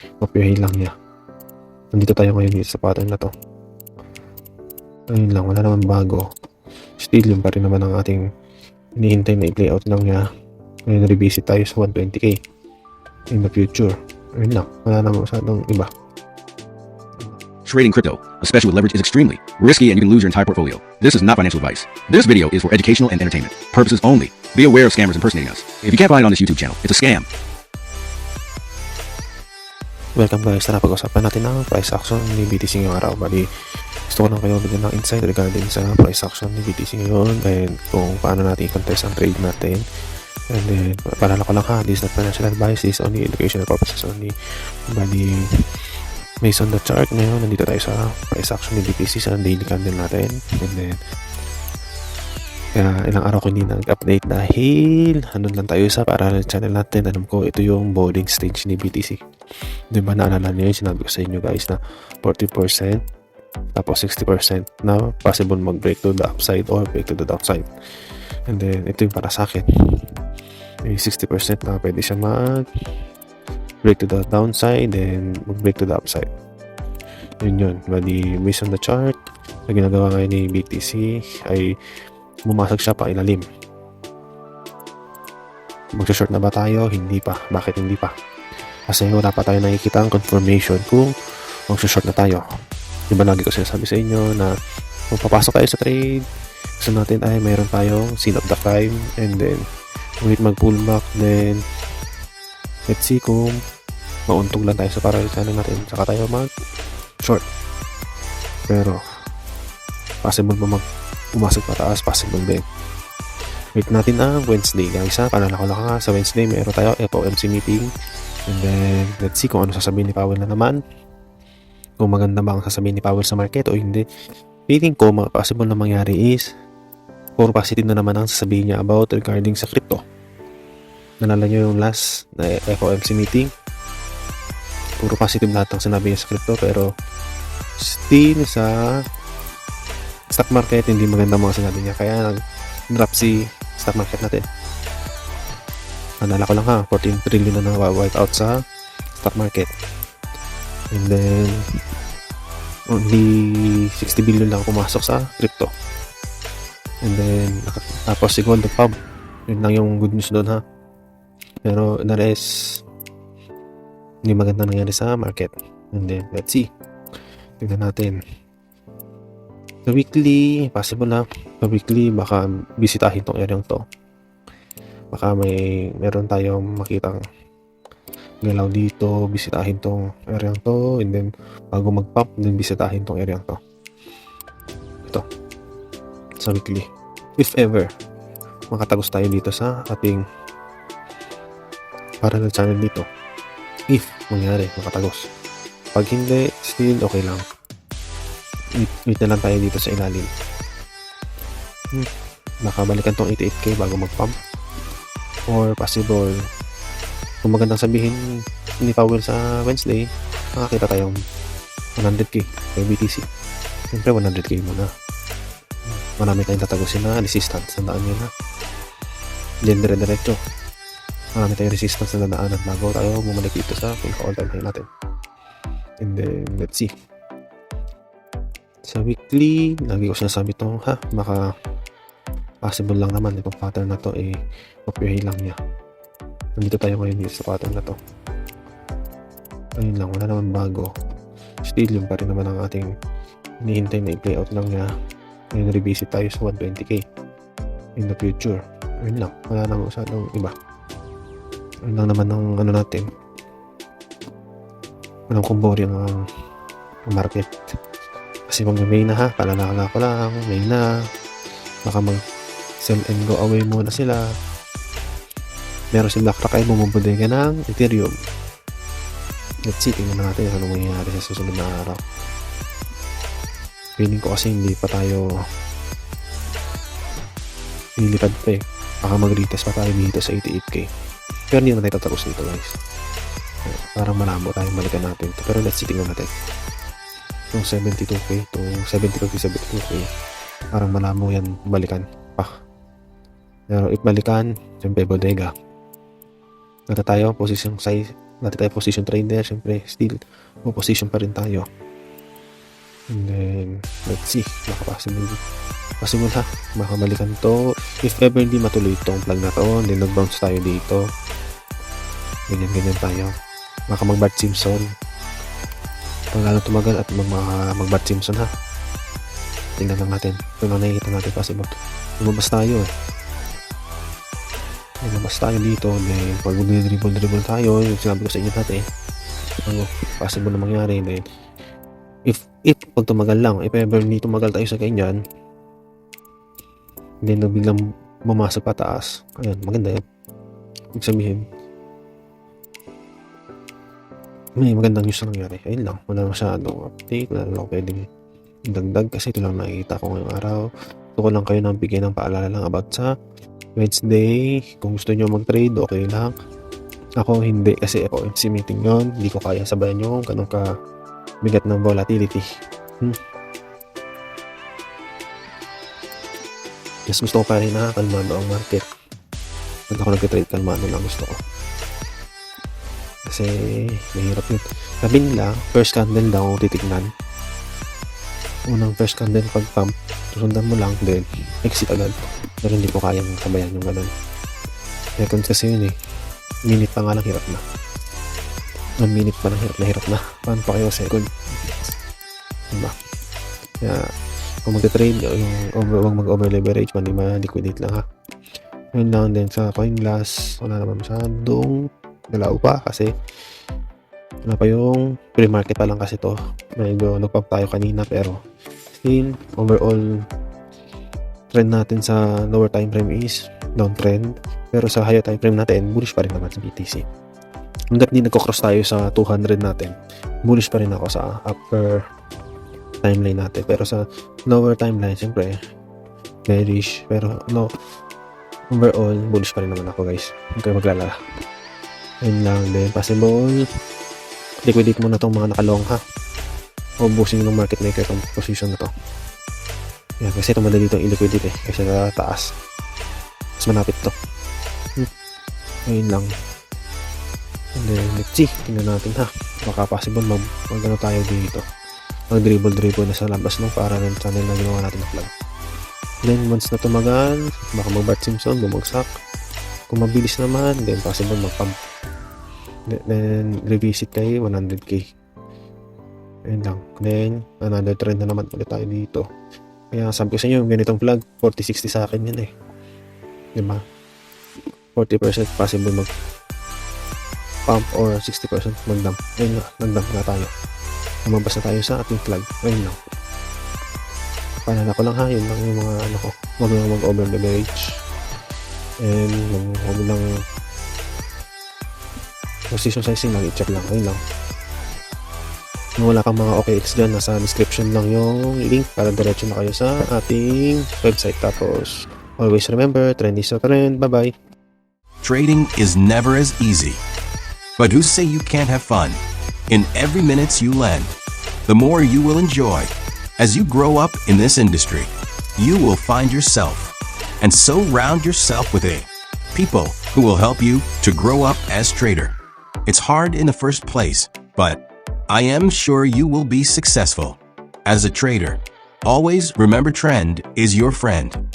Kopyahin lang niya. Nandito tayo ngayon dito sa pattern na to. Ayun lang, wala naman bago. Still, yun pa rin naman ang ating hinihintay na i-playout lang niya. Ngayon, revisit tayo sa 120k in the future. Ayun lang, wala naman masyadong iba. Trading crypto, especially with leverage, is extremely risky and you can lose your entire portfolio. This is not financial advice. This video is for educational and entertainment purposes only. Be aware of scammers impersonating us. If you can't find it on this YouTube channel, it's a scam. Welcome guys, na pag-usapan natin ang price action ni BTC ngayong araw. Bali, gusto ko lang kayo bigyan ng insight regarding sa price action ni BTC ngayon and kung paano natin i-contest ang trade natin. And then, paalala ko lang ha, this is not financial advice, this is only educational purposes only. Bali, based on the chart ngayon, nandito tayo sa price action ni BTC sa daily candle natin. And then, kaya ilang araw ko hindi nag-update dahil andun lang tayo sa para channel natin. Alam ko ito yung boarding stage ni BTC. Diba naalala nyo yung sinabi ko sa inyo guys na 40% tapos 60% na possible mag-break to the upside or break to the downside. And then ito yung para sa akin. May 60% na pwede siya mag-break to the downside then mag-break to the upside. Yun. Bali, based on the chart na ginagawa ngayon ni BTC ay bumasag siya pa ilalim. Magsashort na ba tayo? Hindi pa. Bakit hindi pa? Kasi wala pa tayo nakikita ang confirmation kung magsashort na tayo. Diba lagi ko sinasabi sa inyo na kung papasok tayo sa trade, gusto natin ay mayroon tayong scene of the crime and then wait mag-pullback, then let's see kung mauntog lang tayo sa para channel natin saka tayo mag-short. Pero possible ba pumasok pataas? Possible din. Wait natin ang Wednesday guys ha. Paalala ko lang ha, sa Wednesday meron tayo FOMC meeting and then let's see kung ano sasabihin ni Powell na naman, kung maganda ba ang sasabihin ni Powell sa market o hindi. Feeling ko possible na mangyari is puro positive na naman ang sasabihin niya about regarding sa crypto. Nalala nyo yung last na FOMC meeting, puro positive lahat ang sinabi niya sa crypto, pero still sa stock market hindi maganda mga sinabi niya, kaya nag-drop si stock market natin. Nalala ko lang ha, 14 trillion na nawa-wipe out sa stock market and then only 60 billion lang pumasok sa crypto. And then tapos si gold pub, yun lang yung good news doon ha, pero the rest hindi maganda nangyari sa market. And then let's see, tignan natin sa weekly. Possible na sa weekly baka bisitahin tong area to, baka meron tayong makitang galaw dito, bisitahin tong area to and then bago mag-pop then bisitahin tong area to. Ito sa weekly, if ever makatagos tayo dito sa ating para na channel dito, if mangyari makatagos. Pag hindi, still okay lang, wait na lang tayo dito sa ilalim. Baka balikan tong 88k bago mag-pump, or possible kung magandang sabihin ni Powell sa Wednesday, makakita tayong 100k kay BTC. Siyempre 100k muna, marami tayong tatagusin na resistance, tandaan nyo na. Then dire-diretso marami tayong resistance na dadaanan bago tayo bumalik dito sa all time high natin. And then let's see sa weekly, lagi ko sinasabi to ha, baka possible lang naman itong pattern na to kopyahin lang niya. Nandito tayo ngayon dito sa pattern na to. Ayun lang, wala naman bago. Still yun pa rin naman ang ating hinihintay na i-playout lang niya. Ngayon revisit tayo sa 120k in the future. Ayun lang, wala naman masyadong iba. Ayun lang naman ang ano natin, walang kumbori ang market. Kasi kung may na ha, paalala ko lang, may na, baka mag sell and go away muna sila. Meron si BlackRock ay bumubodega ng Ethereum. Let's see, tingnan natin ano mangyayari sa susunod na araw. Feeling ko kasi hindi pa tayo nilipad pa eh. Baka mag-retest pa tayo dito sa 88k, pero hindi naman tayo tatapos dito guys. Parang malabo tayong balikan natin ito, pero let's see, tingnan natin yung 72k to 72k parang malabo yan balikan pa. Pero if balikan, siyempre bodega. Nata tayo position size dati tayo position trader, syempre still position pa rin tayo. And then let's see, possible ha, makabalikan to if ever hindi matuloy itong plug na to, then nag-bounce tayo dito, ganyan tayo, baka mag-Bart Simpson pag lalo tumagal at mag-Bart Simpson ha. Tingnan lang natin kung ano nakikita natin, possible lumabas tayo dito, then pag dribble tayo, yung sinabi ko sa inyo dati, ano possible na mangyari, then if pag tumagal lang, if ever hindi tumagal tayo sa ganyan, then biglang mamasok pataas, ayan, maganda yun. Ibig sabihin may magandang news na nangyari. Ayun lang, wala masyadong update, wala lang pwedeng dagdag kasi ito lang nakikita ko ngayong araw. Gusto ko lang kayo nang bigyan ng paalala lang about sa Wednesday. Kung gusto nyo mag-trade, okay lang. Ako hindi, kasi ako MC meeting yun, hindi ko kaya sabayan yung ganun ka bigat ng volatility. Yes, gusto ko pa rin na kalmado ang market. Pag ako nag-trade, kalmado lang gusto ko. Kasi mahirap yun. Sabi nila, first candle daw titignan. Unang first candle pag pump, susundan mo lang, then exit agad. Pero hindi ko kayang sabayan yung ganun. Second kasi yun minute pa nga lang hirap na. 1 minute pa lang hirap na. Paano pa kayo second? Diba? Kaya kung mag-trade, huwag mag-over leverage, liquidate lang ha. Yun lang din sa coin glass, wala naman masyadong galaw pa kasi wala pa yung pre-market pa lang kasi to. Medyo nagpump tayo kanina pero still overall trend natin sa lower time frame is downtrend, pero sa higher time frame natin bullish pa rin naman sa BTC. Hanggat di nagko-cross tayo sa 200 natin, bullish pa rin ako sa upper timeline natin, pero sa lower timeline siyempre bearish, pero no, overall bullish pa rin naman ako guys. Huwag kayo maglalala. Ayun lang din, possible liquidate muna tong mga nakalong ha, o busin ng market maker tong position na to. Yan, kasi ito madali itong i-liquidate kasi sa taas mas malapit to. Ayun lang. And then let's see, tingnan natin ha, baka possible mag-ano tayo dito, mag-dribble na sa labas no, para ng channel na ginawa natin na flag. Then once na tumagal, baka mag-Bart Simpson, bumagsak. Kung mabilis naman, then possible mag-pump. Then revisit kay 100k. Ayun lang. Then another trend na naman ulit tayo dito. Kaya sabi ko sa inyo, ganitong flag 40-60 sa akin yan diba? 40% possible mag pump or 60% mag-dump. Ayun na, nag-dump na tayo. Lumabas na tayo sa ating flag. Ayun lang. Paalala ko lang ha, yun lang yung mga ko. Huwag lang mag-over leverage. And huwag lang position sizing lang, i-check lang. Ayun lang. Kung wala kang mga OKX dyan, nasa description lang yung link para diretso na kayo sa ating website. Tapos always remember, trend is a trend. Bye-bye. Trading is never as easy. But who say you can't have fun? In every minute you lend, the more you will enjoy. As you grow up in this industry, you will find yourself and so round yourself with people who will help you to grow up as trader. It's hard in the first place, but I am sure you will be successful. As a trader, always remember trend is your friend.